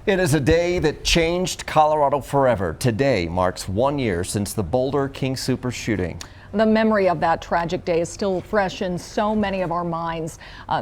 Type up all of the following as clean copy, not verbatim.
It is a day that changed Colorado forever. Today marks 1 year since the Boulder King Super shooting. The memory of that tragic day is still fresh in so many of our minds.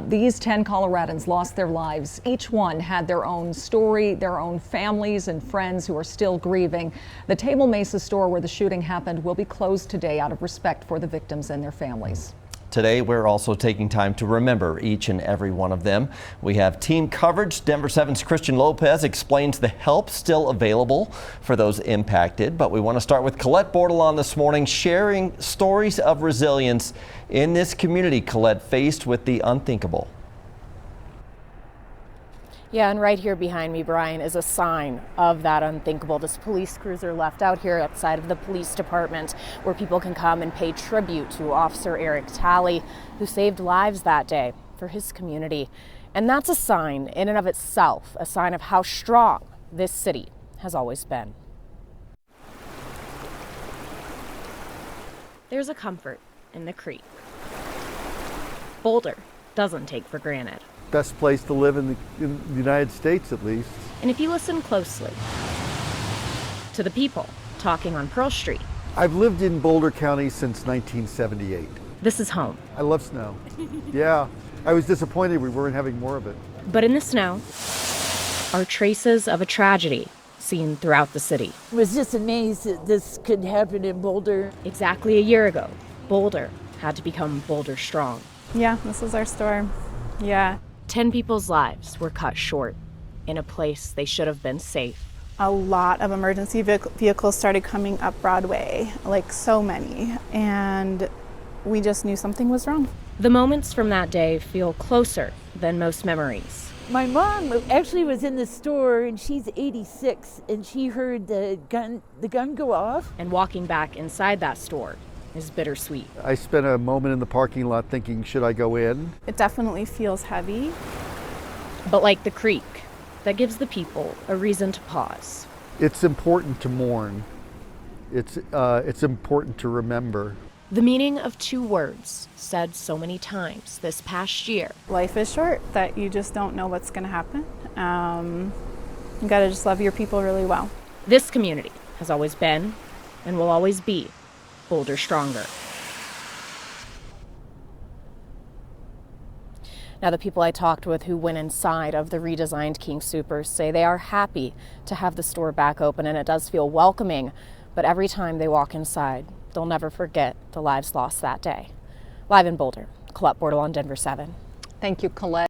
These 10 Coloradans lost their lives. Each one had their own story, their own families and friends who are still grieving. The Table Mesa store where the shooting happened will be closed today out of respect for the victims and their families. Today, we're also taking time to remember each and every one of them. We have team coverage. Denver 7's Christian Lopez explains the help still available for those impacted. But we want to start with Colette Bordelon this morning, sharing stories of resilience in this community, Colette, faced with the unthinkable. Yeah, and right here behind me, Brian, is a sign of that unthinkable. This police cruiser left out here outside of the police department where people can come and pay tribute to Officer Eric Talley, who saved lives that day for his community. And that's a sign in and of itself, a sign of how strong this city has always been. There's a comfort in the creek. Boulder doesn't take for granted. Best place to live in the United States, at least. And if you listen closely to the people talking on Pearl Street, I've lived in Boulder County since 1978. this is home. I love snow. Yeah, I was disappointed we weren't having more of it. But in the snow are traces of a tragedy seen throughout the city. I was just amazed that this could happen in Boulder. Exactly a year ago, Boulder had to become Boulder Strong. Yeah, this is our store. Yeah. 10 people's lives were cut short in a place they should have been safe. A lot of emergency vehicles started coming up Broadway, like so many, and we just knew something was wrong. The moments from that day feel closer than most memories. My mom actually was in the store, and she's 86, and she heard the gun go off. And walking back inside that store is bittersweet. I spent a moment in the parking lot thinking, should I go in? It definitely feels heavy. But like the creek, that gives the people a reason to pause. It's important to mourn. It's important to remember. The meaning of two words said so many times this past year. Life is short, that you just don't know what's going to happen. You gotta just love your people really well. This community has always been and will always be Boulder Stronger. Now, the people I talked with who went inside of the redesigned King Supers say they are happy to have the store back open, and it does feel welcoming, but every time they walk inside, they'll never forget the lives lost that day. Live in Boulder, Colette Bordelon, Denver 7. Thank you, Colette.